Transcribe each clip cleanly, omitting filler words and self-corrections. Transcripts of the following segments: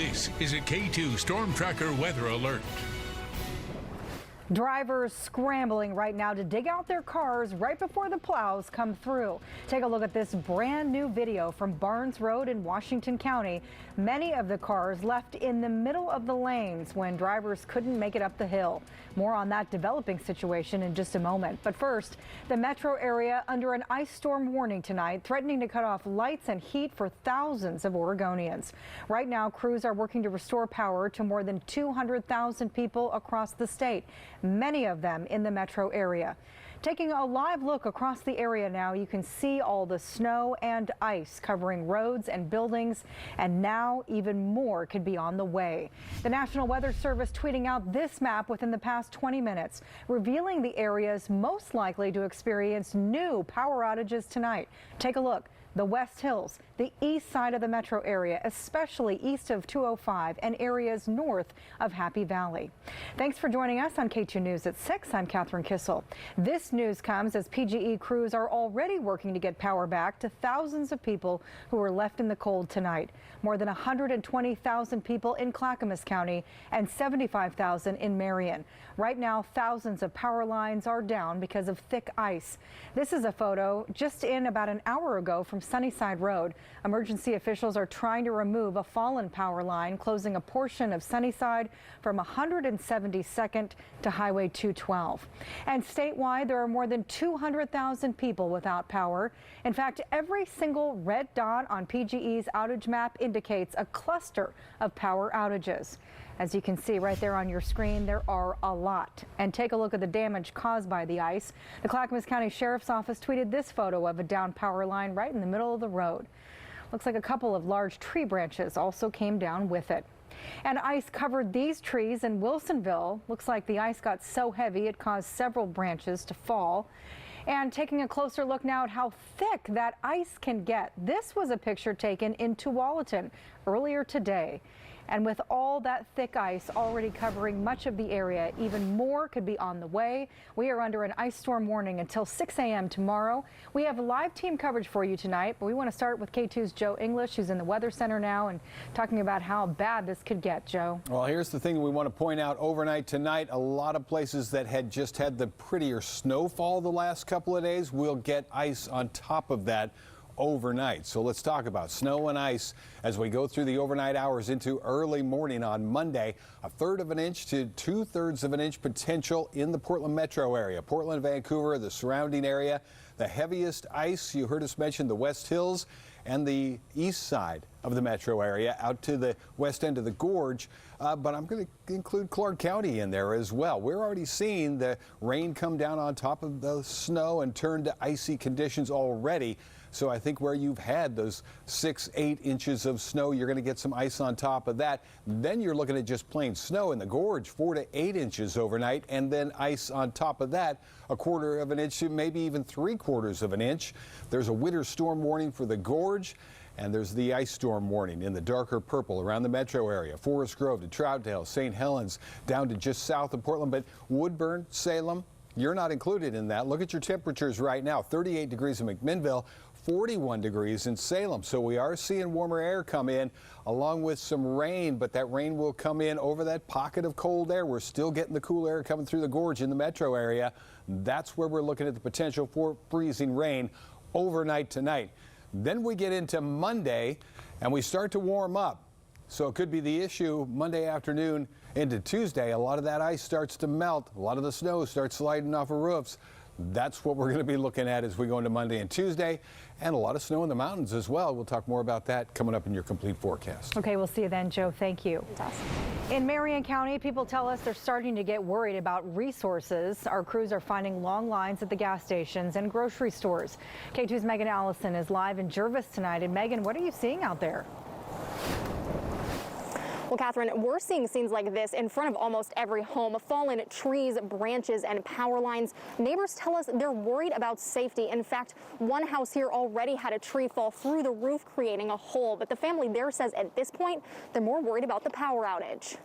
This is a KATU Storm Tracker weather alert. Drivers scrambling right now to dig out their cars right before the plows come through. Take a look at this brand new video from Barnes Road in Washington County. Many of the cars left in the middle of the lanes when drivers couldn't make it up the hill. More on that developing situation in just a moment. But first, the metro area under an ice storm warning tonight, threatening to cut off lights and heat for thousands of Oregonians. Right now, crews are working to restore power to more than 200,000 people across the state, many of them in the metro area. Taking a live look across the area now, you can see all the snow and ice covering roads and buildings, and now even more could be on the way. The National Weather Service tweeting out this map within the past 20 minutes, revealing the areas most likely to experience new power outages tonight. Take a look. The West Hills, the east side of the metro area, especially east of 205 and areas north of Happy Valley. Thanks for joining us on KATU News at 6. I'm Catherine Kissel. This news comes as PGE crews are already working to get power back to thousands of people who were left in the cold tonight. More than 120,000 people in Clackamas County and 75,000 in Marion. Right now, thousands of power lines are down because of thick ice. This is a photo just in about an hour ago from Sunnyside Road. Emergency officials are trying to remove a fallen power line, closing a portion of Sunnyside from 172nd to Highway 212. And statewide, there are more than 200,000 people without power. In fact, every single red dot on PGE's outage map indicates a cluster of power outages. As you can see right there on your screen, there are a lot. And take a look at the damage caused by the ice. The Clackamas County Sheriff's Office tweeted this photo of a downed power line right in the middle of the road. Looks like a couple of large tree branches also came down with it. And ice covered these trees in Wilsonville. Looks like the ice got so heavy it caused several branches to fall. And taking a closer look now at how thick that ice can get. This was a picture taken in Tualatin earlier today. And with all that thick ice already covering much of the area, even more could be on the way. We are under an ice storm warning until 6 a.m. tomorrow. We have live team coverage for you tonight, but we want to start with KATU's Joe English, who's in the Weather Center now and talking about how bad this could get. Joe. Well, here's the thing we want to point out overnight tonight. A lot of places that had just had the prettier snowfall the last couple of days will get ice on top of that overnight. So let's talk about snow and ice as we go through the overnight hours into early morning on Monday. 1/3 of an inch to 2/3 of an inch potential in the Portland metro area. Portland, Vancouver, the surrounding area. The heaviest ice, you heard us mention the West Hills and the east side of the metro area out to the west end of the gorge. But I'm going to include Clark County in there as well. We're already seeing the rain come down on top of the snow and turn to icy conditions already. So I think where you've had those 6-8 inches of snow, you're going to get some ice on top of that. Then you're looking at just plain snow in the gorge, 4 to 8 inches overnight, and then ice on top of that, 1/4 of an inch to maybe even 3/4 of an inch. There's a winter storm warning for the gorge. And there's the ice storm warning in the darker purple around the metro area. Forest Grove to Troutdale, St. Helens, down to just south of Portland. But Woodburn, Salem, you're not included in that. Look at your temperatures right now. 38 degrees in McMinnville, 41 degrees in Salem. So we are seeing warmer air come in along with some rain, but that rain will come in over that pocket of cold air. We're still getting the cool air coming through the gorge in the metro area. That's where we're looking at the potential for freezing rain overnight tonight. Then we get into Monday and we start to warm up. So it could be the issue Monday afternoon into Tuesday. A lot of that ice starts to melt. A lot of the snow starts sliding off of roofs. That's what we're going to be looking at as we go into Monday and Tuesday, and a lot of snow in the mountains as well. We'll talk more about that coming up in your complete forecast. Okay, we'll see you then, Joe. Thank you. In Marion County, people tell us they're starting to get worried about resources. Our crews are finding long lines at the gas stations and grocery stores. KATU's Megan Allison is live in Jervis tonight. And Megan, what are you seeing out there? Well, Catherine, we're seeing scenes like this in front of almost every home. Fallen trees, branches, and power lines. Neighbors tell us they're worried about safety. In fact, one house here already had a tree fall through the roof, creating a hole. But the family there says at this point, they're more worried about the power outage.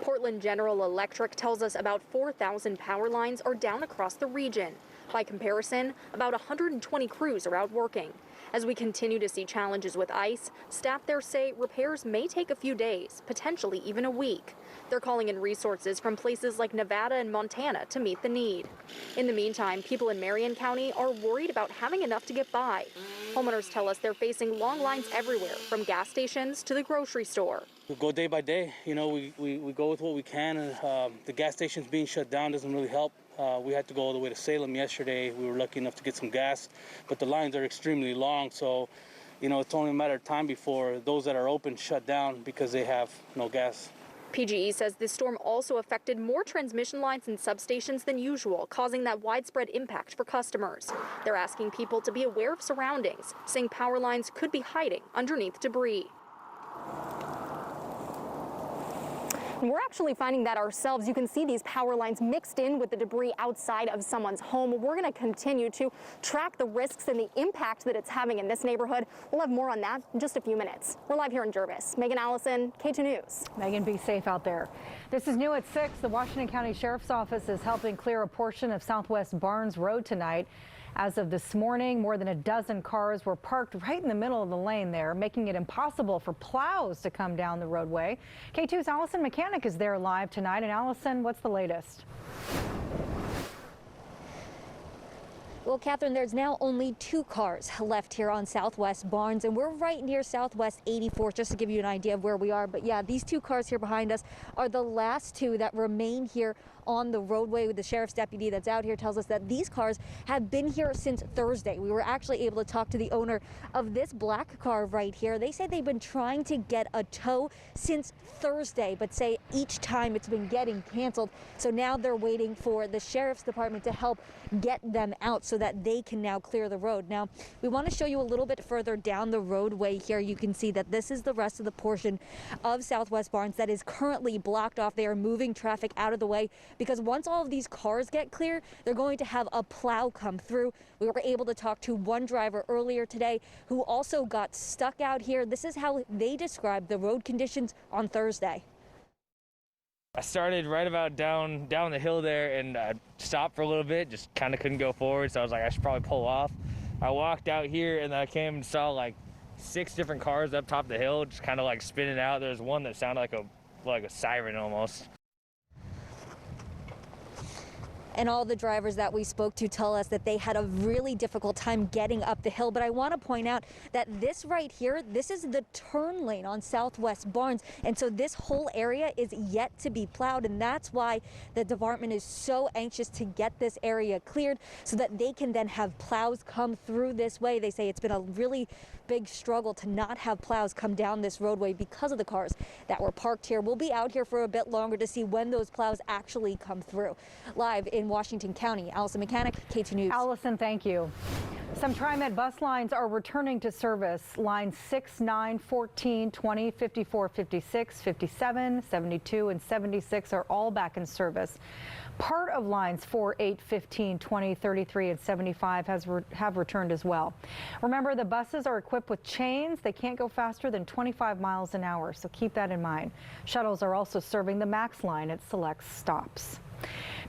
Portland General Electric tells us about 4,000 power lines are down across the region. By comparison, about 120 crews are out working. As we continue to see challenges with ice, staff there say repairs may take a few days, potentially even a week. They're calling in resources from places like Nevada and Montana to meet the need. In the meantime, people in Marion County are worried about having enough to get by. Homeowners tell us they're facing long lines everywhere, from gas stations to the grocery store. We go day by day. You know, we go with what we can. And, the gas stations being shut down doesn't really help. We had to go all the way to Salem yesterday. We were lucky enough to get some gas, but the lines are extremely long. So, you know, it's only a matter of time before those that are open shut down because they have no gas. PGE says this storm also affected more transmission lines and substations than usual, causing that widespread impact for customers. They're asking people to be aware of surroundings, saying power lines could be hiding underneath debris. And we're actually finding that ourselves. You can see these power lines mixed in with the debris outside of someone's home. We're going to continue to track the risks and the impact that it's having in this neighborhood. We'll have more on that in just a few minutes. We're live here in Jervis. Megan Allison, KATU News. Megan, be safe out there. This is new at 6. The Washington County Sheriff's Office is helping clear a portion of Southwest Barnes Road tonight. As of this morning, more than a dozen cars were parked right in the middle of the lane there, making it impossible for plows to come down the roadway. K2's Allison Mechanic is there live tonight. And Allison, what's the latest? Well, Catherine, there's now only 2 cars left here on Southwest Barnes, and we're right near Southwest 84th, just to give you an idea of where we are. But yeah, these 2 cars here behind us are the last 2 that remain here on the roadway. The sheriff's deputy that's out here tells us that these cars have been here since Thursday. We were actually able to talk to the owner of this black car right here. They say they've been trying to get a tow since Thursday, but say each time it's been getting canceled. So now they're waiting for the sheriff's department to help get them out so that they can now clear the road. Now, we want to show you a little bit further down the roadway here. You can see that this is the rest of the portion of Southwest Barnes that is currently blocked off. They are moving traffic out of the way because once all of these cars get clear, they're going to have a plow come through. We were able to talk to one driver earlier today who also got stuck out here. This is how they described the road conditions on Thursday. I started right about down the hill there and stopped for a little bit, just kind of couldn't go forward, so I was like, I should probably pull off. I walked out here and I came and saw like 6 different cars up top of the hill, just kind of like spinning out. There's one that sounded like a siren almost. And all the drivers that we spoke to tell us that they had a really difficult time getting up the hill. But I want to point out that this right here, this is the turn lane on Southwest Barnes. And so this whole area is yet to be plowed. And that's why the department is so anxious to get this area cleared so that they can then have plows come through this way. They say it's been a really big struggle to not have plows come down this roadway because of the cars that were parked here. We'll be out here for a bit longer to see when those plows actually come through. Live in Washington County, Allison Mechanic, KATU News. Allison, thank you. Some TriMet bus lines are returning to service. Lines 6, 9, 14, 20, 54, 56, 57, 72, and 76 are all back in service. Part of lines 4, 8, 15, 20, 33, and 75 have returned as well. Remember, the buses are equipped with chains. They can't go faster than 25 miles an hour, so keep that in mind. Shuttles are also serving the MAX line at select stops.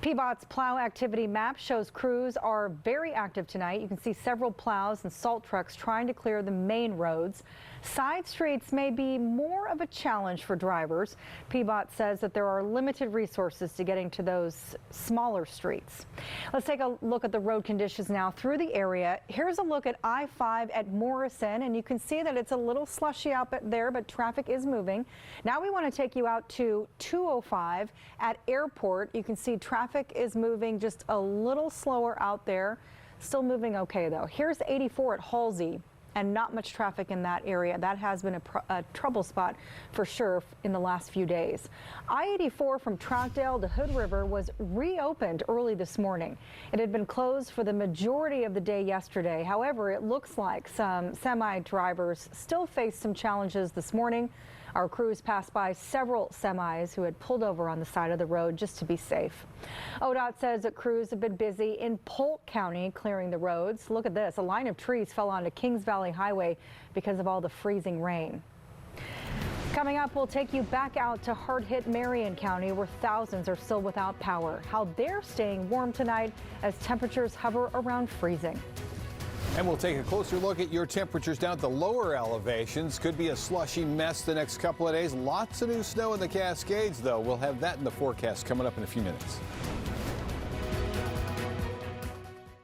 PBOT's plow activity map shows crews are very active tonight. You can see several plows and salt trucks trying to clear the main roads. Side streets may be more of a challenge for drivers. PBOT says that there are limited resources to getting to those smaller streets. Let's take a look at the road conditions now through the area. Here's a look at I-5 at Morrison, and you can see that it's a little slushy out there, but traffic is moving. Now we want to take you out to 205 at Airport. You can see traffic is moving just a little slower out there. Still moving okay, though. Here's 84 at Halsey. And not much traffic in that area. That has been a trouble spot for sure in the last few days. I-84 from Troutdale to Hood River was reopened early this morning. It had been closed for the majority of the day yesterday. However, it looks like some semi-drivers still face some challenges this morning. Our crews passed by several semis who had pulled over on the side of the road just to be safe. ODOT says that crews have been busy in Polk County clearing the roads. Look at this. A line of trees fell onto Kings Valley Highway because of all the freezing rain. Coming up, we'll take you back out to hard-hit Marion County, where thousands are still without power. How they're staying warm tonight as temperatures hover around freezing. And we'll take a closer look at your temperatures down at the lower elevations. Could be a slushy mess the next couple of days. Lots of new snow in the Cascades, though. We'll have that in the forecast coming up in a few minutes.